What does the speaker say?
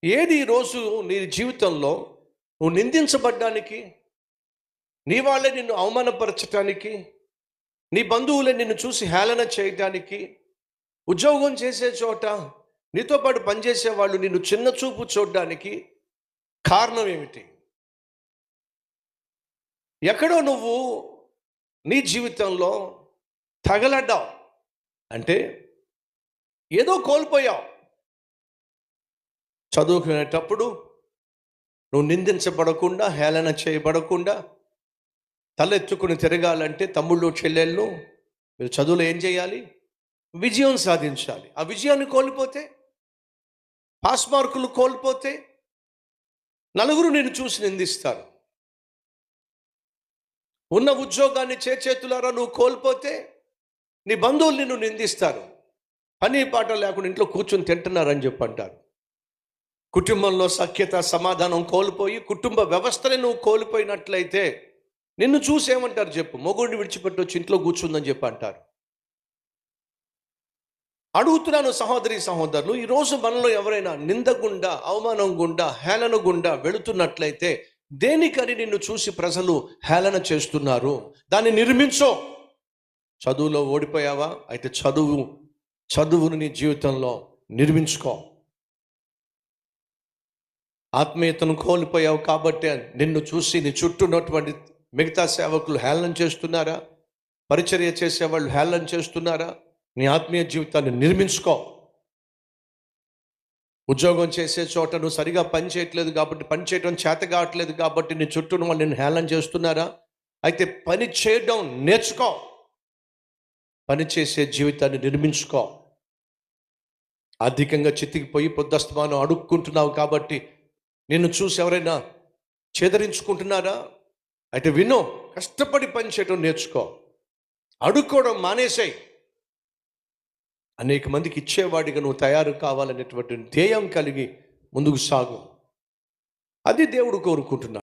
ఏది ఈరోజు నీ జీవితంలో నువ్వు నిందించబడ్డానికి, నీ వాళ్ళే నిన్ను అవమానపరచటానికి, నీ బంధువులే నిన్ను చూసి హేళన చేయటానికి, ఉద్యోగం చేసే చోట నీతో పాటు పనిచేసే వాళ్ళు నిన్ను చిన్న చూపు చూడడానికి కారణం ఏమిటి? ఎక్కడో నువ్వు నీ జీవితంలో తగలడ్డావు అంటే ఏదో కోల్పోయావు. చదువుకునేటప్పుడు నువ్వు నిందించబడకుండా, హేళన చేయబడకుండా తలెత్తుకుని తిరగాలంటే తమ్ముళ్ళు చెల్లెళ్ళు మీరు చదువులో ఏం చేయాలి? విజయం సాధించాలి. ఆ విజయాన్ని కోల్పోతే, పాస్ మార్కులు కోల్పోతే నలుగురు నిన్ను చూసి నిందిస్తారు. ఉన్న ఉద్యోగాన్ని చేతులారా నువ్వు కోల్పోతే నీ బంధువులు నిన్ను నిందిస్తారు. పని పాట లేకుండా ఇంట్లో కూర్చొని తింటున్నారని చెప్పి అంటారు. కుటుంబంలో సఖ్యత, సమాధానం కోల్పోయి కుటుంబ వ్యవస్థని నువ్వు కోల్పోయినట్లయితే నిన్ను చూసి ఏమంటారు చెప్పు? మొగుడిని విడిచిపెట్టి వచ్చి ఇంట్లో కూర్చుందని చెప్పి అంటారు. అడుగుతున్నాను సహోదరి సహోదరులు, ఈరోజు మనలో ఎవరైనా నింద గుండా, అవమానం గుండా, హేళన గుండా వెళుతున్నట్లయితే దేనికని నిన్ను చూసి ప్రజలు హేళన చేస్తున్నారు? దాన్ని నిర్మించో. చదువులో ఓడిపోయావా? అయితే చదువును నీ జీవితంలో నిర్మించుకో. ఆత్మీయతను కోల్పోయావు కాబట్టి నిన్ను చూసి నీ చుట్టూ ఉన్నటువంటి మిగతా సేవకులు హేళన చేస్తున్నారా? పరిచర్య చేసేవాళ్ళు హేళన చేస్తున్నారా? నీ ఆత్మీయ జీవితాన్ని నిర్మించుకో. ఉద్యోగం చేసే చోట నువ్వు సరిగా పని చేయట్లేదు కాబట్టి, పని చేయడం చేత కావట్లేదు కాబట్టి నీ చుట్టూ వాళ్ళు నేను హేళన చేస్తున్నారా? అయితే పని చేయడం నేర్చుకో. పని చేసే జీవితాన్ని నిర్మించుకో. అధికంగా చితికిపోయి పొద్దస్తమానం అడుక్కుంటున్నావు కాబట్టి నిన్ను చూసి ఎవరైనా చేదరించుకుంటున్నారా? అయితే వినో, కష్టపడి పని చేయడం నేర్చుకో. అడుక్కోవడం మానేసాయి. అనేక మందికి ఇచ్చేవాడిగా నువ్వు తయారు కావాలనేటువంటి ధ్యేయం కలిగి ముందుకు సాగు. అది దేవుడు కోరుకుంటున్నాడు.